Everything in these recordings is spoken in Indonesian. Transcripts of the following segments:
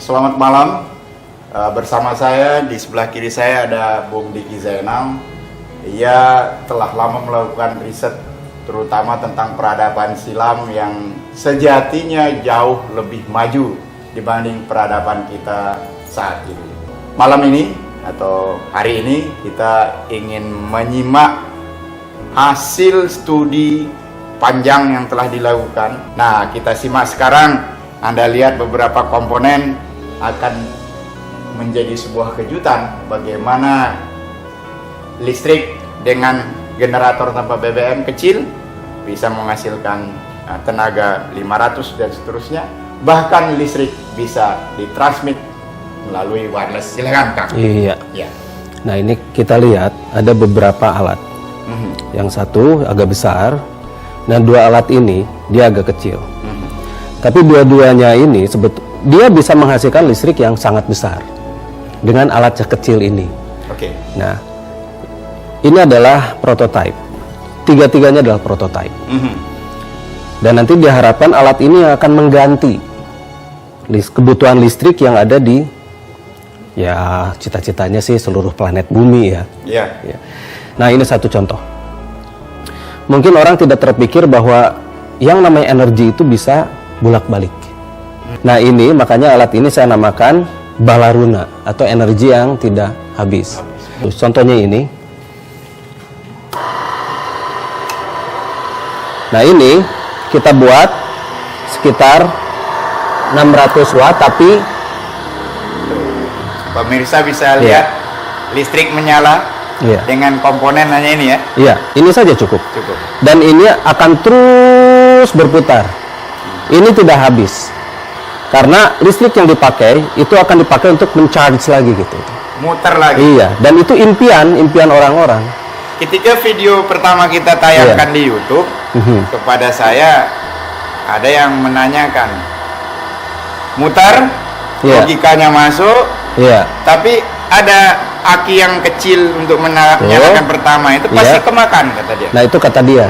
Selamat malam. Bersama saya di sebelah kiri saya ada Bung Diki Zainal. Ia telah lama melakukan riset terutama tentang peradaban silam yang sejatinya jauh lebih maju dibanding peradaban kita saat ini. Malam ini atau hari ini kita ingin menyimak hasil studi panjang yang telah dilakukan. Nah, kita simak sekarang. Anda lihat beberapa komponen akan menjadi sebuah kejutan bagaimana listrik dengan generator tanpa BBM kecil bisa menghasilkan tenaga 500 dan seterusnya. Bahkan listrik bisa ditransmit melalui wireless. Silakan, Kang. Iya. Ya. Nah, ini kita lihat ada beberapa alat. Yang satu agak besar, nah dua alat ini dia agak kecil. Tapi dua-duanya ini dia bisa menghasilkan listrik yang sangat besar dengan alat kecil ini. Oke. Nah, ini adalah prototipe. Tiga-tiganya adalah prototipe. Dan nanti diharapkan alat ini akan mengganti kebutuhan listrik yang ada di, ya cita-citanya sih seluruh planet bumi ya. Ya. Nah, ini satu contoh. Mungkin orang tidak terpikir bahwa yang namanya energi itu bisa bolak-balik. Nah, ini makanya alat ini saya namakan Balaruna atau energi yang tidak habis. Contohnya ini. Nah, ini kita buat sekitar 600 watt, tapi pemirsa bisa lihat listrik menyala dengan komponen hanya ini ya. Iya, ini saja cukup. Cukup. Dan ini akan terus berputar. Ini tidak habis. Karena listrik yang dipakai itu akan dipakai untuk mencharge lagi gitu. Muter lagi. Iya, dan itu impian orang-orang. Ketika video pertama kita tayangkan di YouTube, kepada saya ada yang menanyakan, mutar, logikanya masuk, tapi ada aki yang kecil untuk menyalakan pertama itu pasti kemakan, kata dia. Nah, itu kata dia.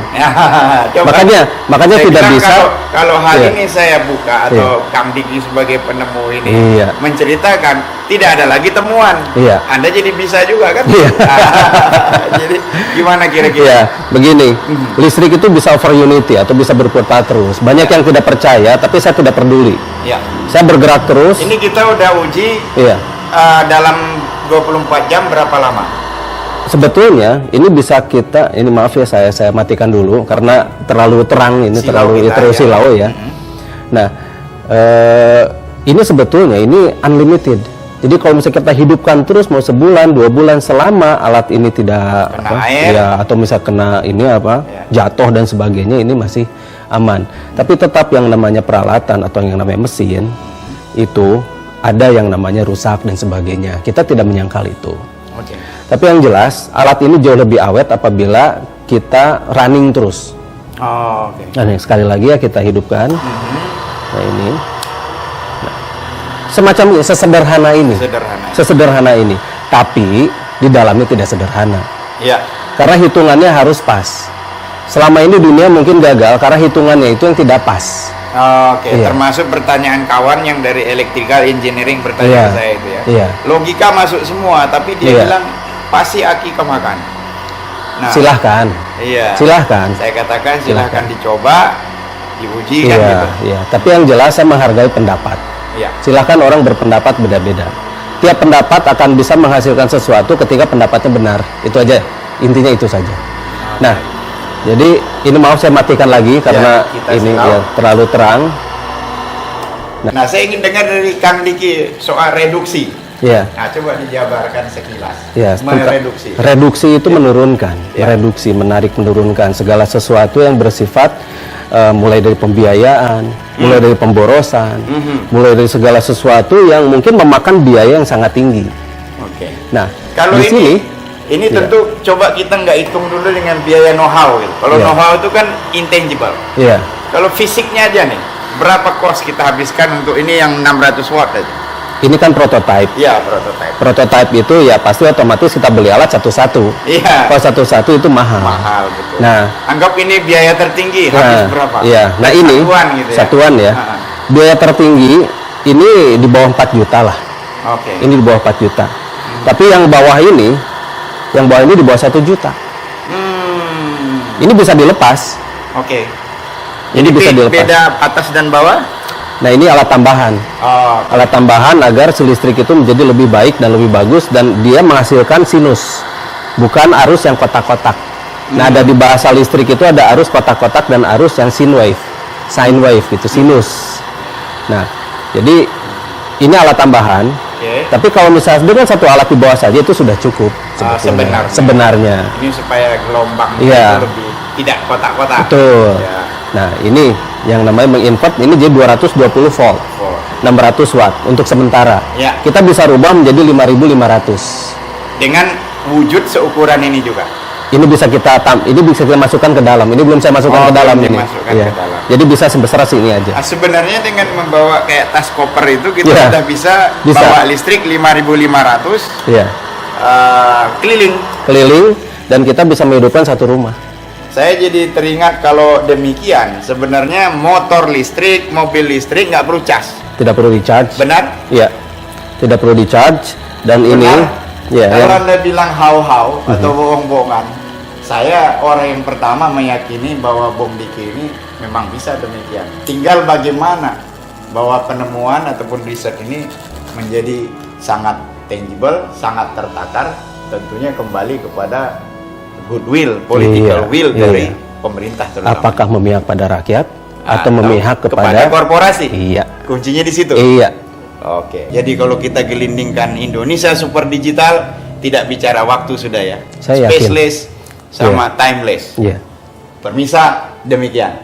Coba, makanya tidak bisa. Kalau hal ini saya buka atau Kang Diki sebagai penemu ini menceritakan, tidak ada lagi temuan. Anda jadi bisa juga kan? Jadi gimana kira-kira? Begini, listrik itu bisa over unity atau bisa berputar terus. Banyak yang tidak percaya, tapi saya tidak peduli. Saya bergerak terus. Ini kita udah uji dalam 24 jam berapa lama? Sebetulnya ini bisa kita, ini maaf ya saya matikan dulu karena terlalu terang ini, terlalu silau ya. Nah, ini sebetulnya ini unlimited. Jadi kalau misalnya kita hidupkan terus mau sebulan, 2 bulan, selama alat ini tidak atau misal kena ini jatuh dan sebagainya, ini masih aman. Tapi tetap yang namanya peralatan atau yang namanya mesin itu ada yang namanya rusak dan sebagainya. Kita tidak menyangkal itu. Tapi yang jelas alat ini jauh lebih awet apabila kita running terus. Nah, sekali lagi ya kita hidupkan. Nah, ini semacam sesederhana ini. Sesederhana ini. Tapi di dalamnya tidak sederhana. Karena hitungannya harus pas. Selama ini dunia mungkin gagal karena hitungannya itu yang tidak pas. Termasuk pertanyaan kawan yang dari electrical engineering bertanya ke saya itu ya. Logika masuk semua, tapi dia bilang pasti aki kemakan. Nah, silahkan. Silahkan. Saya katakan silahkan dicoba, diuji kan gitu. Tapi yang jelas saya menghargai pendapat. Silahkan orang berpendapat beda-beda. Tiap pendapat akan bisa menghasilkan sesuatu ketika pendapatnya benar. Itu aja. Intinya itu saja. Nah, jadi ini maaf saya matikan lagi karena ini terlalu terang. Nah, saya ingin dengar dari Kang Diki soal reduksi. Nah, coba dijabarkan sekilas. Reduksi itu menurunkan, reduksi, menurunkan segala sesuatu yang bersifat mulai dari pembiayaan, mulai dari pemborosan, mulai dari segala sesuatu yang mungkin memakan biaya yang sangat tinggi. Nah, kalau di sini ini tentu coba kita nggak hitung dulu dengan biaya know-how gitu. Kalau know-how itu kan intangible. Kalau fisiknya aja nih, berapa cost kita habiskan untuk ini yang 600 watt aja? Ini kan prototype. Prototype. Prototype itu ya pasti otomatis kita beli alat satu-satu. Kalau satu-satu itu mahal. Betul. Nah, anggap ini biaya tertinggi habis berapa? Nah, ini satuan gitu satuan ya. Biaya tertinggi ini di bawah 4 juta lah. Oke. Ini di bawah 4 juta. Tapi yang bawah ini di bawah 1 juta. Ini bisa dilepas. Oke. Ini bisa dilepas. Beda atas dan bawah? Nah, ini alat tambahan. Oh, Alat tambahan agar si listrik itu menjadi lebih baik dan lebih bagus, dan dia menghasilkan sinus, bukan arus yang kotak-kotak. Nah, ada di bahasa listrik itu ada arus kotak-kotak dan arus yang sine wave gitu, sinus. Nah, jadi ini alat tambahan. Oke. Tapi kalau misalnya dengan satu alat di bawah saja itu sudah cukup sebetulnya. Sebenarnya. Ini supaya gelombang Iya. itu lebih tidak kotak-kotak. Betul. Ya. Nah, ini yang namanya menginvert, ini jadi 220 volt. Oh. 600 watt untuk sementara. Ya. Kita bisa rubah menjadi 5.500. Dengan wujud seukuran ini juga. Ini bisa kita masukkan ke dalam. Ini belum saya masukkan ke dalam belum ini. dimasukkan Iya. ke dalam. Jadi bisa sebesar sini aja. Sebenarnya dengan membawa kayak tas koper itu kita Iya. sudah bisa Bisa. bawa listrik 5.500 Iya. keliling. Keliling, dan kita bisa menghidupkan satu rumah. Saya jadi teringat kalau demikian sebenarnya motor listrik, mobil listrik nggak perlu cas. Tidak perlu di-charge. Benar? Iya. Tidak perlu di-charge, dan Benar? ini ya, Kalau yang- Anda bilang hau-hau atau bohong-bohongan, saya orang yang pertama meyakini bahwa bom Diki ini memang bisa demikian. Tinggal bagaimana bahwa penemuan ataupun riset ini menjadi sangat tangible, sangat tertakar, tentunya kembali kepada goodwill, political Iya, will iya. dari pemerintah terutama. apakah memihak pada rakyat atau memihak kepada kepada korporasi? Iya. Kuncinya di situ. Iya. Oke, jadi kalau kita gelindingkan Indonesia super digital, tidak bicara waktu sudah ya. Saya yakin. Spaceless sama timeless. Iya. Permisa, demikian.